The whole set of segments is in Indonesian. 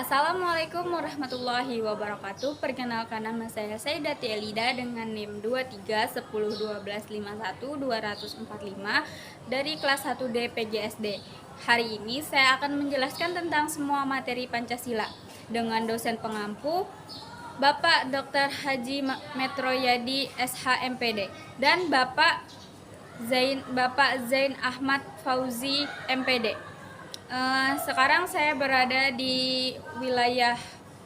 Assalamualaikum warahmatullahi wabarakatuh. Perkenalkan, nama saya Saidati Elida dengan NIM 23101251 245 dari kelas 1D PGSD. Hari ini saya akan menjelaskan tentang semua materi Pancasila dengan dosen pengampu Bapak Dr. Haji Metroyadi SHMPD dan Bapak Zain Ahmad Fauzi MPD. Sekarang saya berada di wilayah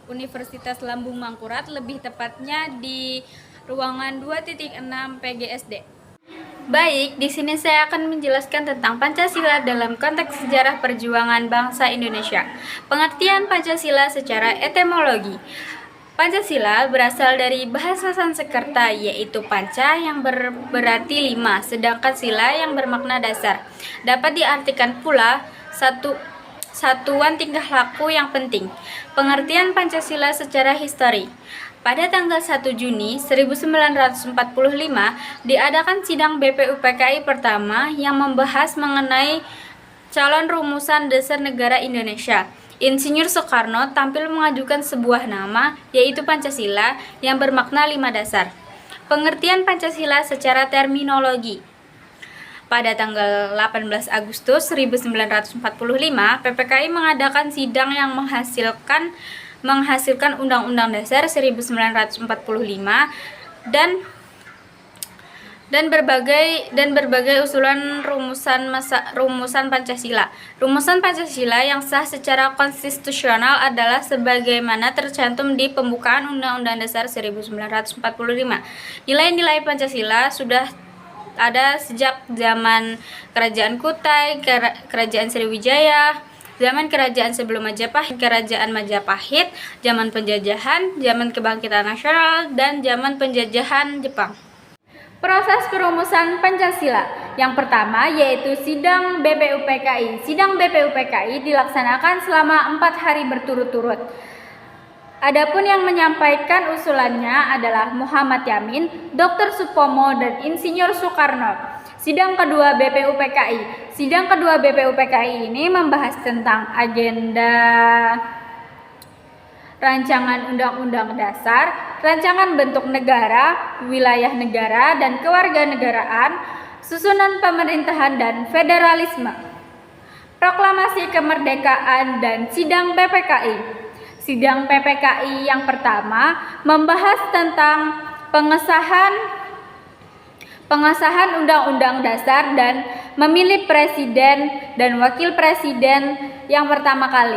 Universitas Lambung Mangkurat, lebih tepatnya di ruangan 2.6 PGSD. Baik, di sini saya akan menjelaskan tentang Pancasila dalam konteks sejarah perjuangan bangsa Indonesia. Pengertian Pancasila secara etimologi. Pancasila berasal dari bahasa Sanskerta, yaitu panca yang berarti 5, sedangkan sila yang bermakna dasar. Dapat diartikan pula satuan tingkah laku yang penting. Pengertian Pancasila secara histori. Pada tanggal 1 Juni 1945 diadakan sidang BPUPKI pertama yang membahas mengenai calon rumusan dasar negara Indonesia. Insinyur Soekarno tampil mengajukan sebuah nama, yaitu Pancasila, yang bermakna 5 dasar. Pengertian Pancasila secara terminologi. Pada tanggal 18 Agustus 1945, PPKI mengadakan sidang yang menghasilkan Undang-Undang Dasar 1945 dan berbagai usulan rumusan Pancasila. Rumusan Pancasila yang sah secara konstitusional adalah sebagaimana tercantum di pembukaan Undang-Undang Dasar 1945. Nilai-nilai Pancasila sudah ada sejak zaman Kerajaan Kutai, Kerajaan Sriwijaya, zaman Kerajaan sebelum Majapahit, Kerajaan Majapahit, zaman penjajahan, zaman kebangkitan nasional, dan zaman penjajahan Jepang. Proses perumusan Pancasila. Yang pertama yaitu sidang BPUPKI. Sidang BPUPKI dilaksanakan selama 4 hari berturut-turut. Adapun yang menyampaikan usulannya adalah Muhammad Yamin, Dr. Supomo, dan Insinyur Soekarno. Sidang kedua BPUPKI. Sidang kedua BPUPKI ini membahas tentang agenda rancangan Undang-Undang Dasar, rancangan bentuk negara, wilayah negara, dan kewarganegaraan, susunan pemerintahan dan federalisme, proklamasi kemerdekaan, dan sidang PPKI. Sidang PPKI yang pertama membahas tentang pengesahan Undang-Undang Dasar dan memilih presiden dan wakil presiden yang pertama kali.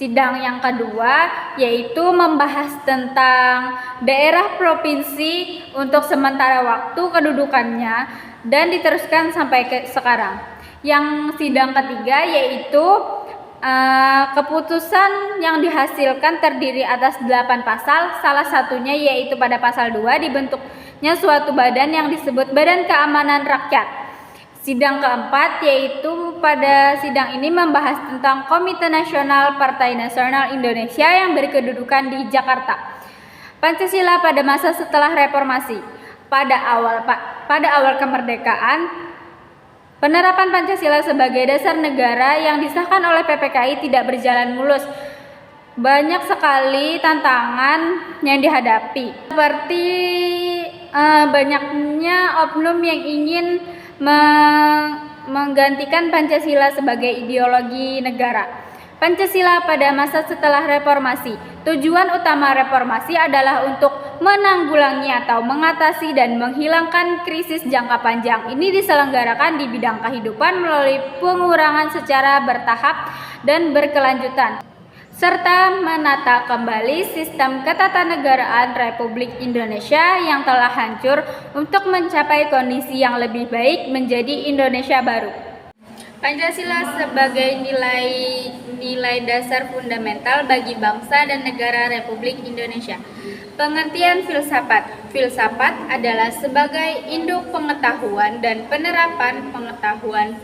Sidang yang kedua yaitu membahas tentang daerah provinsi untuk sementara waktu kedudukannya dan diteruskan sampai ke sekarang. Yang sidang ketiga yaitu keputusan yang dihasilkan terdiri atas 8 pasal, salah satunya yaitu pada pasal 2 dibentuknya suatu badan yang disebut Badan Keamanan Rakyat. Sidang keempat yaitu pada sidang ini membahas tentang Komite Nasional Partai Nasional Indonesia yang berkedudukan di Jakarta. Pancasila pada masa setelah reformasi. Pada awal kemerdekaan, penerapan Pancasila sebagai dasar negara yang disahkan oleh PPKI tidak berjalan mulus. Banyak sekali tantangan yang dihadapi, seperti banyaknya oknum yang ingin menggantikan Pancasila sebagai ideologi negara. Pancasila pada masa setelah reformasi. Tujuan utama reformasi adalah untuk menanggulangi atau mengatasi dan menghilangkan krisis jangka panjang. Ini diselenggarakan di bidang kehidupan melalui pengurangan secara bertahap dan berkelanjutan, serta menata kembali sistem ketatanegaraan Republik Indonesia yang telah hancur untuk mencapai kondisi yang lebih baik menjadi Indonesia baru. Pancasila sebagai nilai dasar fundamental bagi bangsa dan negara Republik Indonesia. Pengertian filsafat. Filsafat adalah sebagai induk pengetahuan dan penerapan pengetahuan.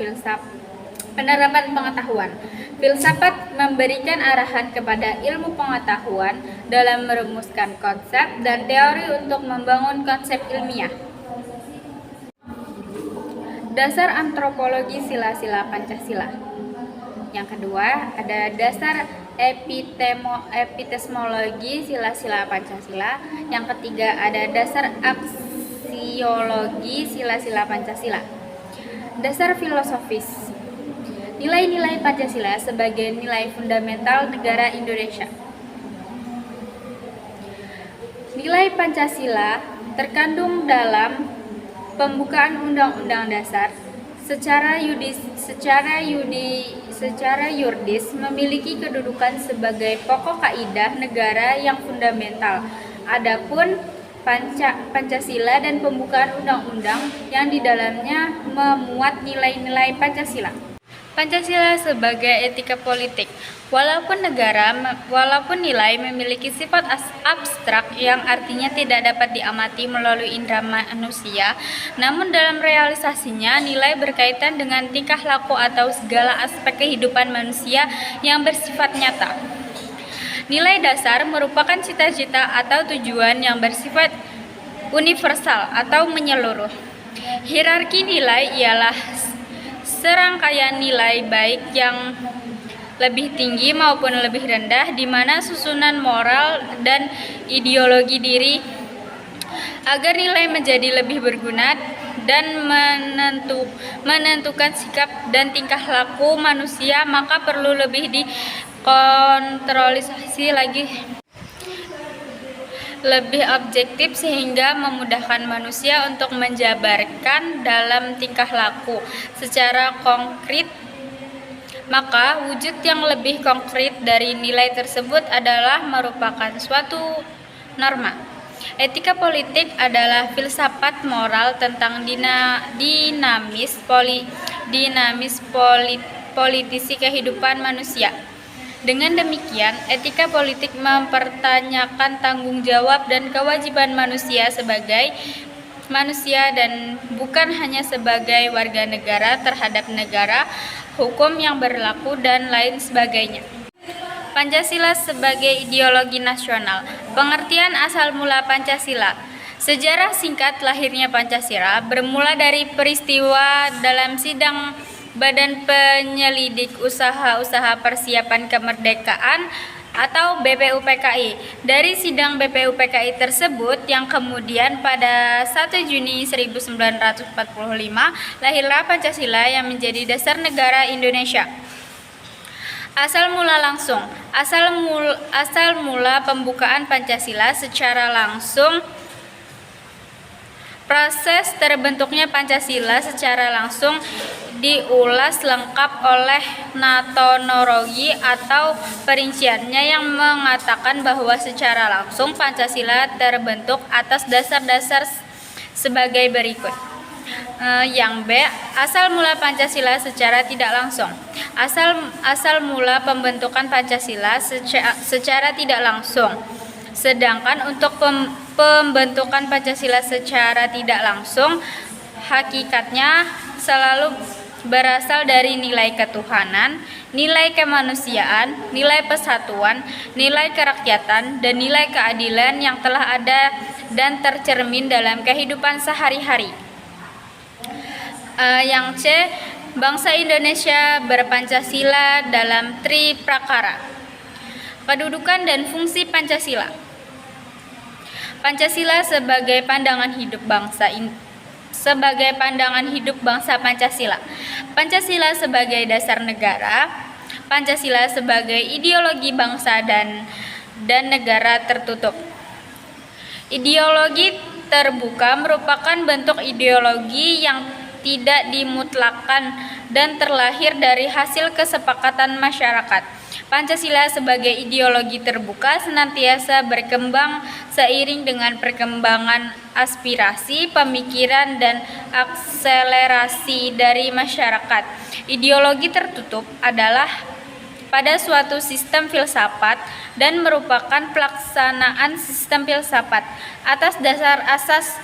Filsafat memberikan arahan kepada ilmu pengetahuan dalam merumuskan konsep dan teori untuk membangun konsep ilmiah. Dasar antropologi sila-sila Pancasila. Yang kedua, ada dasar epistemologi sila-sila Pancasila. Yang ketiga, ada dasar aksiologi sila-sila Pancasila. Dasar filosofis. Nilai-nilai Pancasila sebagai nilai fundamental negara Indonesia. Nilai Pancasila terkandung dalam pembukaan Undang-Undang Dasar secara yuridis memiliki kedudukan sebagai pokok kaidah negara yang fundamental. Adapun Pancasila dan pembukaan undang-undang yang di dalamnya memuat nilai-nilai Pancasila. Pancasila sebagai etika politik. Walaupun nilai memiliki sifat abstrak yang artinya tidak dapat diamati melalui indera manusia, namun dalam realisasinya nilai berkaitan dengan tingkah laku atau segala aspek kehidupan manusia yang bersifat nyata. Nilai dasar merupakan cita-cita atau tujuan yang bersifat universal atau menyeluruh. Hierarki nilai ialah serangkaian nilai baik yang lebih tinggi maupun lebih rendah, di mana susunan moral dan ideologi diri agar nilai menjadi lebih berguna dan menentukan sikap dan tingkah laku manusia, maka perlu lebih dikontrolisasi lagi, lebih objektif sehingga memudahkan manusia untuk menjabarkan dalam tingkah laku secara konkret. Maka wujud yang lebih konkret dari nilai tersebut adalah merupakan suatu norma. Etika politik adalah filsafat moral tentang politisi kehidupan manusia. Dengan demikian, etika politik mempertanyakan tanggung jawab dan kewajiban manusia sebagai manusia dan bukan hanya sebagai warga negara terhadap negara, hukum yang berlaku, dan lain sebagainya. Pancasila sebagai ideologi nasional. Pengertian asal mula Pancasila. Sejarah singkat lahirnya Pancasila bermula dari peristiwa dalam sidang Badan Penyelidik Usaha-Usaha Persiapan Kemerdekaan atau BPUPKI. Dari sidang BPUPKI tersebut yang kemudian pada 1 Juni 1945 lahirlah Pancasila yang menjadi dasar negara Indonesia. Asal mula langsung. Asal mula pembukaan Pancasila secara langsung. Proses terbentuknya Pancasila secara langsung diulas lengkap oleh Natonologi atau perinciannya yang mengatakan bahwa secara langsung Pancasila terbentuk atas dasar-dasar sebagai berikut. Yang B, asal mula Pancasila secara tidak langsung. Asal mula pembentukan Pancasila secara tidak langsung. Sedangkan untuk pembentukan Pancasila secara tidak langsung, hakikatnya selalu berasal dari nilai ketuhanan, nilai kemanusiaan, nilai persatuan, nilai kerakyatan, dan nilai keadilan yang telah ada dan tercermin dalam kehidupan sehari-hari. Yang C, bangsa Indonesia berpancasila dalam tri prakara. Kedudukan dan fungsi Pancasila. Pancasila sebagai pandangan hidup bangsa Pancasila. Pancasila sebagai dasar negara. Pancasila sebagai ideologi bangsa dan negara tertutup. Ideologi terbuka merupakan bentuk ideologi yang tidak dimutlakan dan terlahir dari hasil kesepakatan masyarakat. Pancasila sebagai ideologi terbuka senantiasa berkembang seiring dengan perkembangan aspirasi, pemikiran, dan akselerasi dari masyarakat. Ideologi tertutup adalah pada suatu sistem filsafat dan merupakan pelaksanaan sistem filsafat atas dasar asas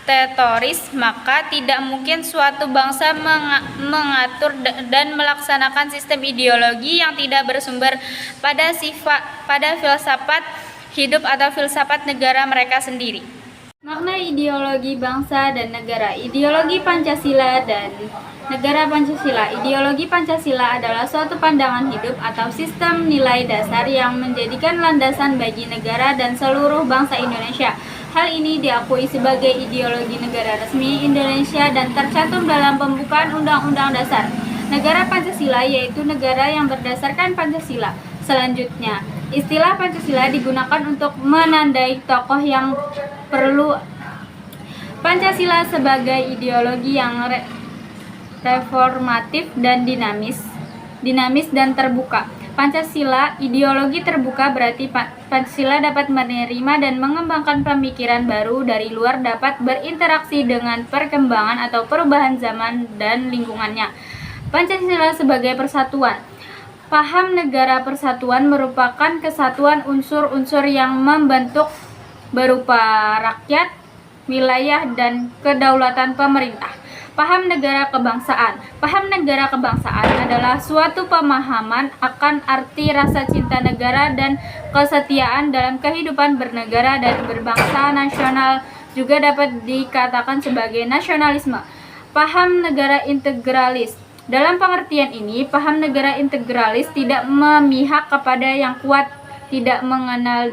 teoris, maka tidak mungkin suatu bangsa mengatur dan melaksanakan sistem ideologi yang tidak bersumber pada filsafat hidup atau filsafat negara mereka sendiri. Makna ideologi bangsa dan negara. Ideologi Pancasila dan Negara Pancasila. Ideologi Pancasila adalah suatu pandangan hidup atau sistem nilai dasar yang menjadikan landasan bagi negara dan seluruh bangsa Indonesia. Hal ini diakui sebagai ideologi negara resmi Indonesia dan tercantum dalam pembukaan Undang-Undang Dasar Negara Pancasila, yaitu negara yang berdasarkan Pancasila. Selanjutnya, istilah Pancasila digunakan untuk menandai tokoh yang perlu. Pancasila sebagai ideologi yang reformatif dan dinamis dan terbuka. Pancasila ideologi terbuka berarti Pancasila dapat menerima dan mengembangkan pemikiran baru dari luar, dapat berinteraksi dengan perkembangan atau perubahan zaman dan lingkungannya. Pancasila sebagai persatuan. Paham negara persatuan merupakan kesatuan unsur-unsur yang membentuk berupa rakyat, wilayah, dan kedaulatan pemerintah. Paham negara kebangsaan. Paham negara kebangsaan adalah suatu pemahaman akan arti rasa cinta negara dan kesetiaan dalam kehidupan bernegara dan berbangsa. Nasional juga dapat dikatakan sebagai nasionalisme. Paham negara integralis. Dalam pengertian ini, paham negara integralis tidak memihak kepada yang kuat, tidak mengenal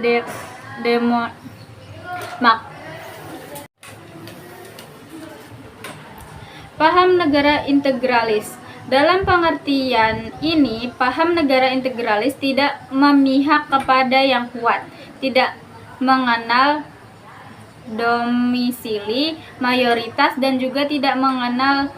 Paham negara integralis. Dalam pengertian ini, paham negara integralis tidak memihak kepada yang kuat, tidak mengenal domisili mayoritas, dan juga tidak mengenal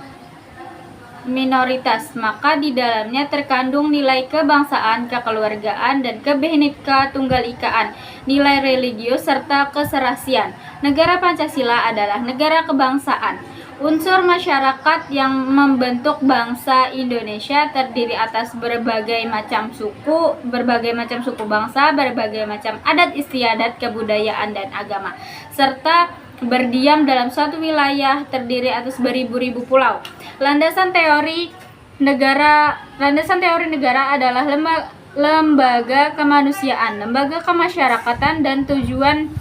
minoritas. Maka di dalamnya terkandung nilai kebangsaan, kekeluargaan, dan kebhinneka tunggal ikaan, nilai religius, serta keserasian. Negara Pancasila adalah negara kebangsaan. Unsur masyarakat yang membentuk bangsa Indonesia terdiri atas berbagai macam suku bangsa, berbagai macam adat istiadat, kebudayaan, dan agama, serta berdiam dalam suatu wilayah terdiri atas beribu-ribu pulau. Landasan teori negara adalah lembaga kemanusiaan, lembaga kemasyarakatan, dan tujuan.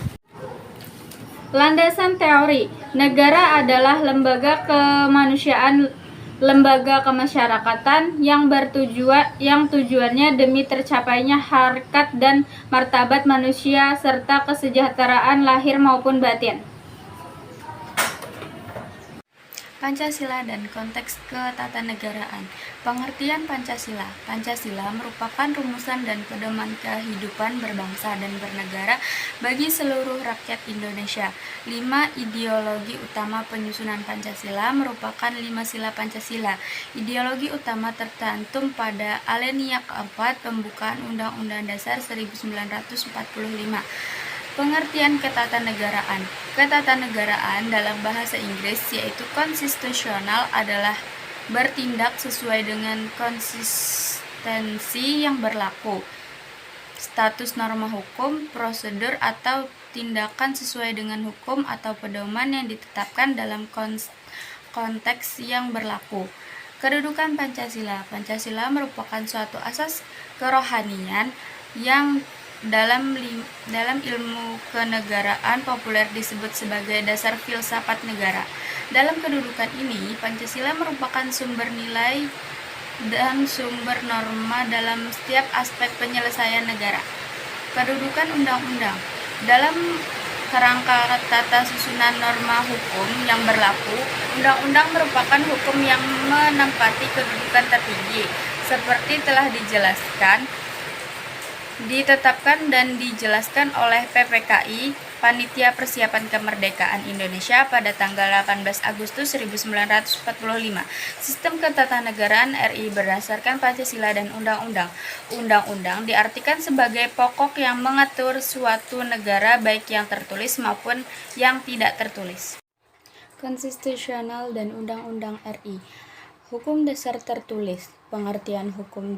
Landasan teori negara adalah lembaga kemanusiaan, lembaga kemasyarakatan yang tujuannya demi tercapainya harkat dan martabat manusia serta kesejahteraan lahir maupun batin. Pancasila dan konteks ketatanegaraan. Pengertian Pancasila. Pancasila merupakan rumusan dan pedoman kehidupan berbangsa dan bernegara bagi seluruh rakyat Indonesia. 5 ideologi utama penyusunan Pancasila merupakan 5 sila Pancasila. Ideologi utama tercantum pada alinea keempat pembukaan Undang-Undang Dasar 1945. Pengertian ketatanegaraan. Ketatanegaraan dalam bahasa Inggris yaitu konstitusional adalah bertindak sesuai dengan konsistensi yang berlaku, status norma hukum, prosedur atau tindakan sesuai dengan hukum atau pedoman yang ditetapkan dalam konteks yang berlaku. Kedudukan Pancasila. Pancasila merupakan suatu asas kerohanian yang dalam ilmu kenegaraan populer disebut sebagai dasar filsafat negara. Dalam kedudukan ini, Pancasila merupakan sumber nilai dan sumber norma dalam setiap aspek penyelesaian negara. Kedudukan undang-undang. Dalam kerangka tata susunan norma hukum yang berlaku, undang-undang merupakan hukum yang menempati kedudukan tertinggi, seperti telah ditetapkan dan dijelaskan oleh PPKI, Panitia Persiapan Kemerdekaan Indonesia, pada tanggal 18 Agustus 1945. Sistem ketatanegaraan RI berdasarkan Pancasila dan Undang-Undang. Undang-undang diartikan sebagai pokok yang mengatur suatu negara baik yang tertulis maupun yang tidak tertulis. Konstitusional dan Undang-Undang RI. Hukum dasar tertulis. Pengertian hukum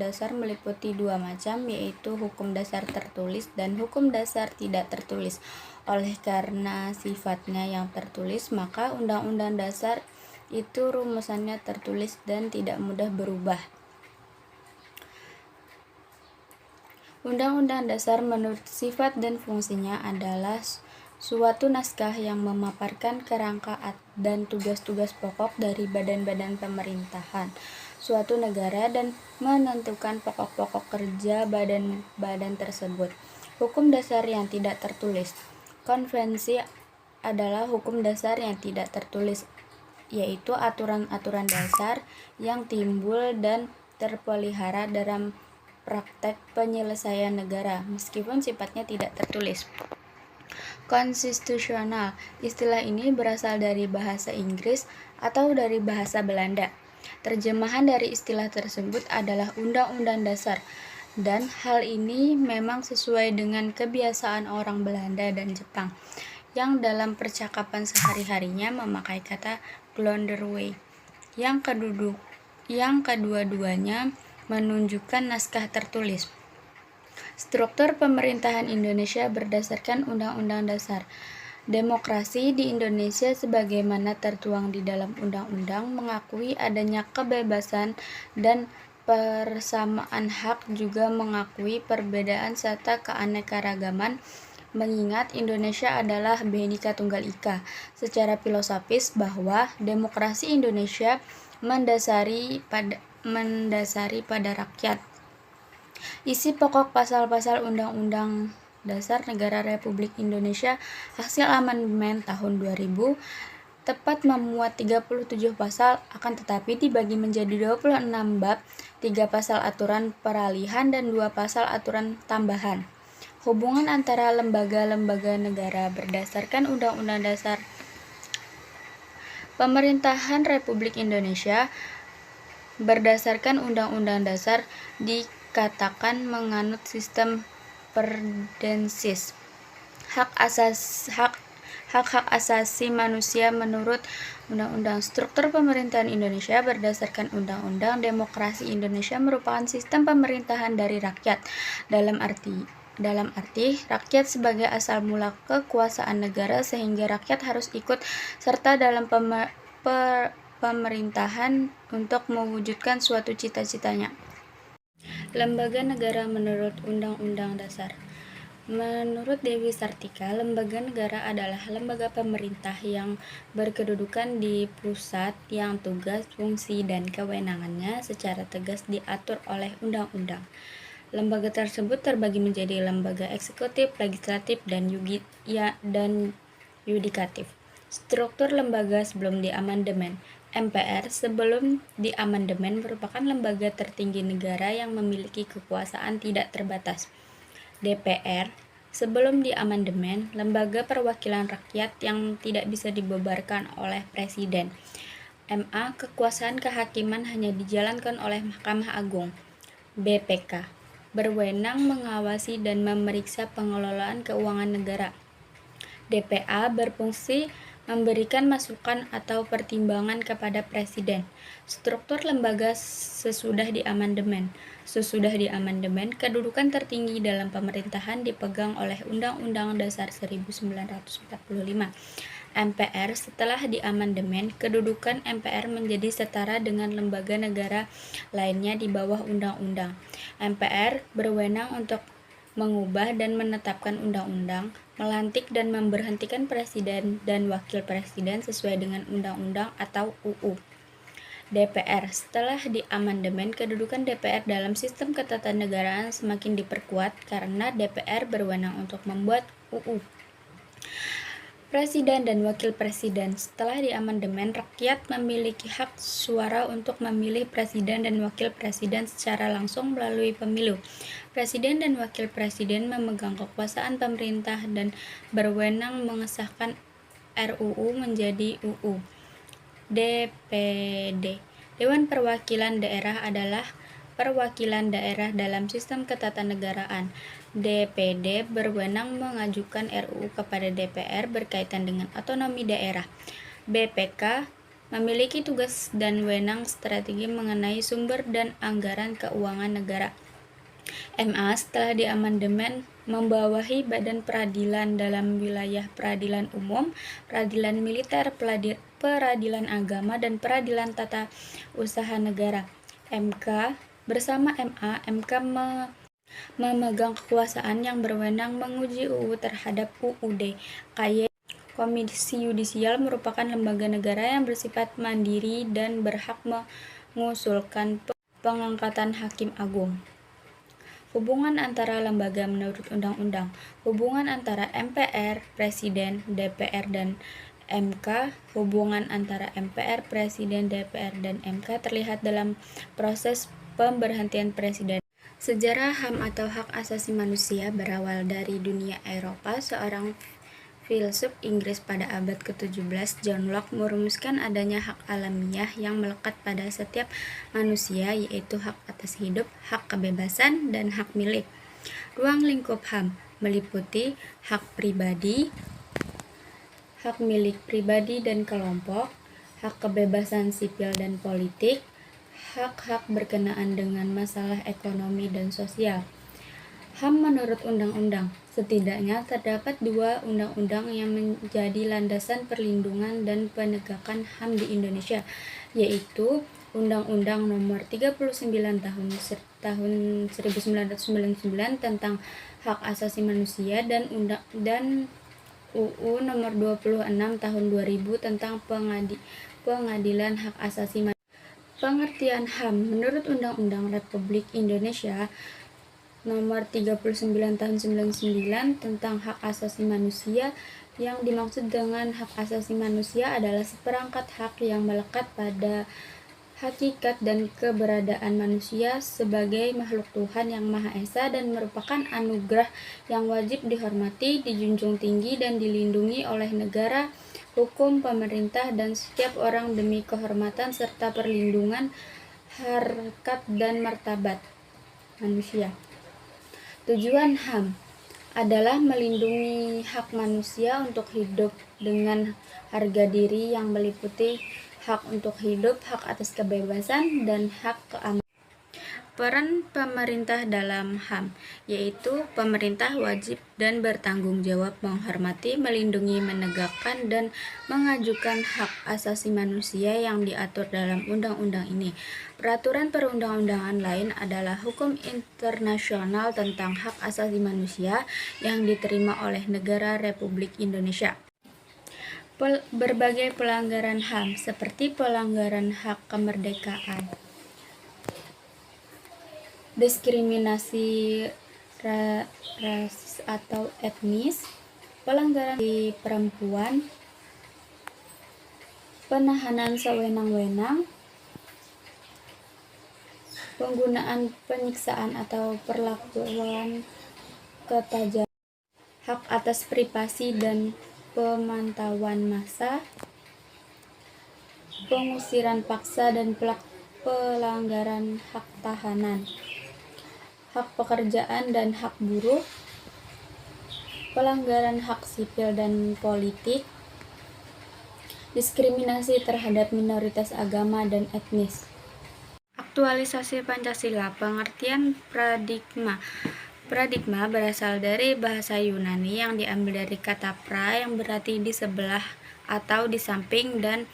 dasar meliputi 2 macam, yaitu hukum dasar tertulis dan hukum dasar tidak tertulis. Oleh karena sifatnya yang tertulis, maka Undang-Undang Dasar itu rumusannya tertulis dan tidak mudah berubah. Undang-Undang Dasar menurut sifat dan fungsinya adalah suatu naskah yang memaparkan kerangka dan tugas-tugas pokok dari badan-badan pemerintahan suatu negara dan menentukan pokok-pokok kerja badan-badan tersebut. Hukum dasar yang tidak tertulis. Konvensi adalah hukum dasar yang tidak tertulis, yaitu aturan-aturan dasar yang timbul dan terpelihara dalam praktek penyelesaian negara, meskipun sifatnya tidak tertulis. Konstitusional. Istilah ini berasal dari bahasa Inggris atau dari bahasa Belanda. Terjemahan dari istilah tersebut adalah Undang-Undang Dasar, dan hal ini memang sesuai dengan kebiasaan orang Belanda dan Jepang, yang dalam percakapan sehari-harinya memakai kata Glonderway, yang kedua-duanya menunjukkan naskah tertulis. Struktur pemerintahan Indonesia berdasarkan Undang-Undang Dasar. Demokrasi di Indonesia sebagaimana tertuang di dalam undang-undang mengakui adanya kebebasan dan persamaan hak, juga mengakui perbedaan serta keanekaragaman, mengingat Indonesia adalah Bhinneka Tunggal Ika. Secara filosofis bahwa demokrasi Indonesia mendasari pada rakyat. Isi pokok pasal-pasal Undang-Undang Dasar Negara Republik Indonesia hasil amandemen tahun 2000 tepat memuat 37 pasal, akan tetapi dibagi menjadi 26 bab, 3 pasal aturan peralihan dan 2 pasal aturan tambahan. Hubungan antara lembaga-lembaga negara berdasarkan Undang-Undang Dasar. Pemerintahan Republik Indonesia berdasarkan Undang-Undang Dasar dikatakan menganut sistem perdensis. Hak-hak asasi manusia menurut Undang-Undang. Struktur pemerintahan Indonesia berdasarkan Undang-Undang. Demokrasi Indonesia merupakan sistem pemerintahan dari rakyat, dalam arti rakyat sebagai asal mula kekuasaan negara, sehingga rakyat harus ikut serta dalam pemerintahan untuk mewujudkan suatu cita-citanya. Lembaga negara menurut Undang-Undang Dasar. Menurut Dewi Sartika, lembaga negara adalah lembaga pemerintah yang berkedudukan di pusat, yang tugas, fungsi, dan kewenangannya secara tegas diatur oleh undang-undang. Lembaga tersebut terbagi menjadi lembaga eksekutif, legislatif, dan yudikatif. Struktur lembaga sebelum diamandemen. MPR sebelum diamandemen merupakan lembaga tertinggi negara yang memiliki kekuasaan tidak terbatas. DPR sebelum diamandemen, lembaga perwakilan rakyat yang tidak bisa dibubarkan oleh presiden. MA, kekuasaan kehakiman hanya dijalankan oleh Mahkamah Agung. BPK, berwenang mengawasi dan memeriksa pengelolaan keuangan negara. DPA berfungsi memberikan masukan atau pertimbangan kepada presiden. Struktur lembaga sesudah diamandemen. Sesudah diamandemen, kedudukan tertinggi dalam pemerintahan dipegang oleh Undang-Undang Dasar 1945. MPR setelah diamandemen, kedudukan MPR menjadi setara dengan lembaga negara lainnya di bawah undang-undang. MPR berwenang untuk mengubah dan menetapkan undang-undang, melantik dan memberhentikan presiden dan wakil presiden sesuai dengan undang-undang atau UU. DPR setelah diamandemen, kedudukan DPR dalam sistem ketatanegaraan semakin diperkuat karena DPR berwenang untuk membuat UU. Presiden dan wakil presiden. Setelah diamandemen, rakyat memiliki hak suara untuk memilih presiden dan wakil presiden secara langsung melalui pemilu. Presiden dan wakil presiden memegang kekuasaan pemerintah dan berwenang mengesahkan RUU menjadi UU. DPD. Dewan Perwakilan Daerah adalah perwakilan daerah dalam sistem ketatanegaraan. DPD berwenang mengajukan RUU kepada DPR berkaitan dengan otonomi daerah. BPK memiliki tugas dan wewenang strategi mengenai sumber dan anggaran keuangan negara. MA setelah diamandemen membawahi badan peradilan dalam wilayah peradilan umum, peradilan militer, peradilan agama, dan peradilan tata usaha negara. MK bersama MA, MK memegang kekuasaan yang berwenang menguji UU terhadap UUD. KY Komisi Yudisial merupakan lembaga negara yang bersifat mandiri dan berhak mengusulkan pengangkatan hakim agung. Hubungan antara lembaga menurut undang-undang. Hubungan antara MPR, Presiden, DPR, dan MK. Hubungan antara MPR, Presiden, DPR, dan MK terlihat dalam proses pemberhentian presiden. Sejarah HAM atau hak asasi manusia berawal dari dunia Eropa. Seorang filsuf Inggris pada abad ke-17, John Locke, merumuskan adanya hak alamiah yang melekat pada setiap manusia, yaitu hak atas hidup, hak kebebasan, dan hak milik. Ruang lingkup HAM meliputi hak pribadi, hak milik pribadi dan kelompok, hak kebebasan sipil dan politik, hak-hak berkenaan dengan masalah ekonomi dan sosial. HAM menurut undang-undang, setidaknya terdapat 2 undang-undang yang menjadi landasan perlindungan dan penegakan HAM di Indonesia, yaitu Undang-Undang Nomor 39 tahun 1999 tentang Hak Asasi Manusia dan UU Nomor 26 tahun 2000 tentang Pengadilan Hak Asasi Manusia. Pengertian HAM menurut Undang-Undang Republik Indonesia Nomor 39 tahun 99 tentang Hak Asasi Manusia. Yang dimaksud dengan hak asasi manusia adalah seperangkat hak yang melekat pada hakikat dan keberadaan manusia sebagai makhluk Tuhan yang Maha Esa dan merupakan anugerah yang wajib dihormati, dijunjung tinggi, dan dilindungi oleh negara, hukum, pemerintah, dan setiap orang demi kehormatan serta perlindungan harkat dan martabat manusia. Tujuan HAM adalah melindungi hak manusia untuk hidup dengan harga diri yang meliputi hak untuk hidup, hak atas kebebasan, dan hak keamanan. Peran pemerintah dalam HAM, yaitu pemerintah wajib dan bertanggung jawab menghormati, melindungi, menegakkan, dan mengajukan hak asasi manusia yang diatur dalam undang-undang ini. Peraturan perundang-undangan lain adalah hukum internasional tentang hak asasi manusia yang diterima oleh negara Republik Indonesia. Berbagai pelanggaran HAM, seperti pelanggaran hak kemerdekaan, diskriminasi rasis atau etnis, pelanggaran di perempuan, penahanan sewenang-wenang, penggunaan penyiksaan atau perlakuan ketajaman, hak atas privasi dan pemantauan massa, pengusiran paksa dan pelanggaran hak tahanan, hak pekerjaan dan hak buruh, pelanggaran hak sipil dan politik, diskriminasi terhadap minoritas agama dan etnis. Aktualisasi Pancasila. Pengertian paradigma. Paradigma berasal dari bahasa Yunani yang diambil dari kata pra yang berarti di sebelah atau di samping dan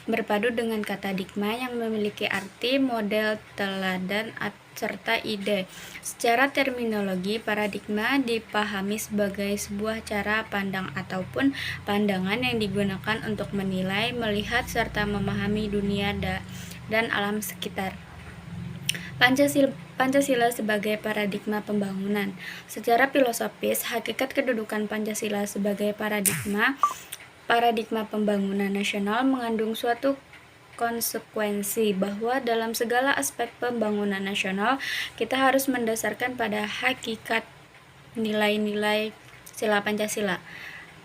berpadu dengan kata digma yang memiliki arti model, teladan, serta ide. Secara terminologi, paradigma dipahami sebagai sebuah cara pandang ataupun pandangan yang digunakan untuk menilai, melihat, serta memahami dunia dan alam sekitar. Pancasila sebagai paradigma pembangunan. Secara filosofis, hakikat kedudukan Pancasila sebagai paradigma pembangunan nasional mengandung suatu konsekuensi bahwa dalam segala aspek pembangunan nasional kita harus mendasarkan pada hakikat nilai-nilai sila Pancasila.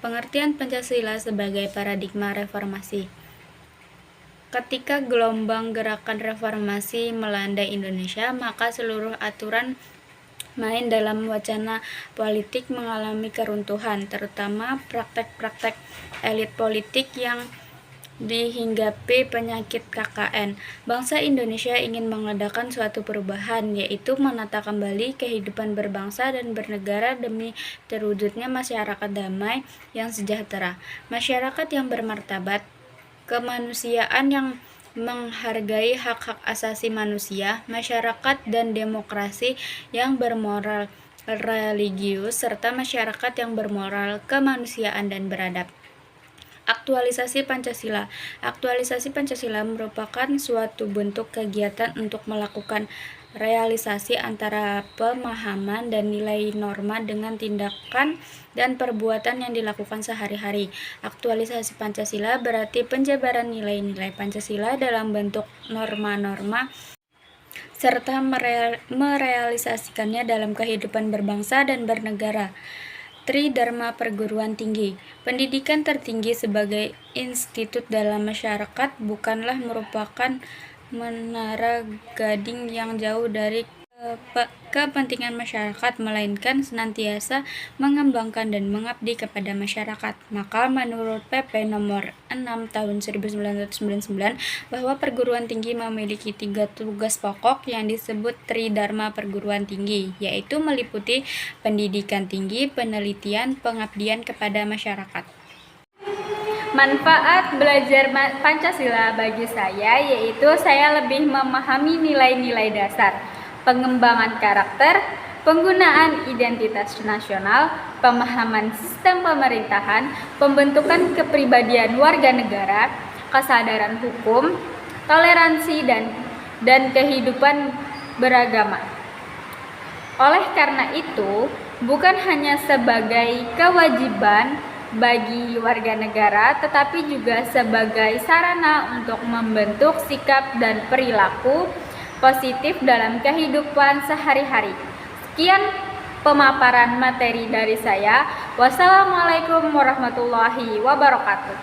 Pengertian Pancasila sebagai paradigma reformasi. Ketika gelombang gerakan reformasi melanda Indonesia, maka seluruh aturan main dalam wacana politik mengalami keruntuhan, terutama praktek-praktek elit politik yang dihinggapi penyakit KKN. Bangsa Indonesia ingin mengadakan suatu perubahan, yaitu menata kembali kehidupan berbangsa dan bernegara demi terwujudnya masyarakat damai yang sejahtera, masyarakat yang bermartabat, kemanusiaan yang menghargai hak-hak asasi manusia, masyarakat dan demokrasi yang bermoral religius, serta masyarakat yang bermoral kemanusiaan dan beradab. Aktualisasi Pancasila. Aktualisasi Pancasila merupakan suatu bentuk kegiatan untuk melakukan realisasi antara pemahaman dan nilai norma dengan tindakan dan perbuatan yang dilakukan sehari-hari. Aktualisasi Pancasila berarti penjabaran nilai-nilai Pancasila dalam bentuk norma-norma serta merealisasikannya dalam kehidupan berbangsa dan bernegara. Tridharma Perguruan Tinggi. Pendidikan tertinggi sebagai institut dalam masyarakat bukanlah merupakan menara gading yang jauh dari kepentingan masyarakat, melainkan senantiasa mengembangkan dan mengabdi kepada masyarakat. Maka menurut PP nomor 6 tahun 1999 bahwa perguruan tinggi memiliki 3 tugas pokok yang disebut Tridharma Perguruan Tinggi, yaitu meliputi pendidikan tinggi, penelitian, pengabdian kepada masyarakat. Manfaat belajar Pancasila bagi saya yaitu saya lebih memahami nilai-nilai dasar, pengembangan karakter, penggunaan identitas nasional, pemahaman sistem pemerintahan, pembentukan kepribadian warga negara, kesadaran hukum, toleransi dan kehidupan beragama. Oleh karena itu, bukan hanya sebagai kewajiban bagi warga negara, tetapi juga sebagai sarana untuk membentuk sikap dan perilaku positif dalam kehidupan sehari-hari. Sekian pemaparan materi dari saya. Wassalamualaikum warahmatullahi wabarakatuh.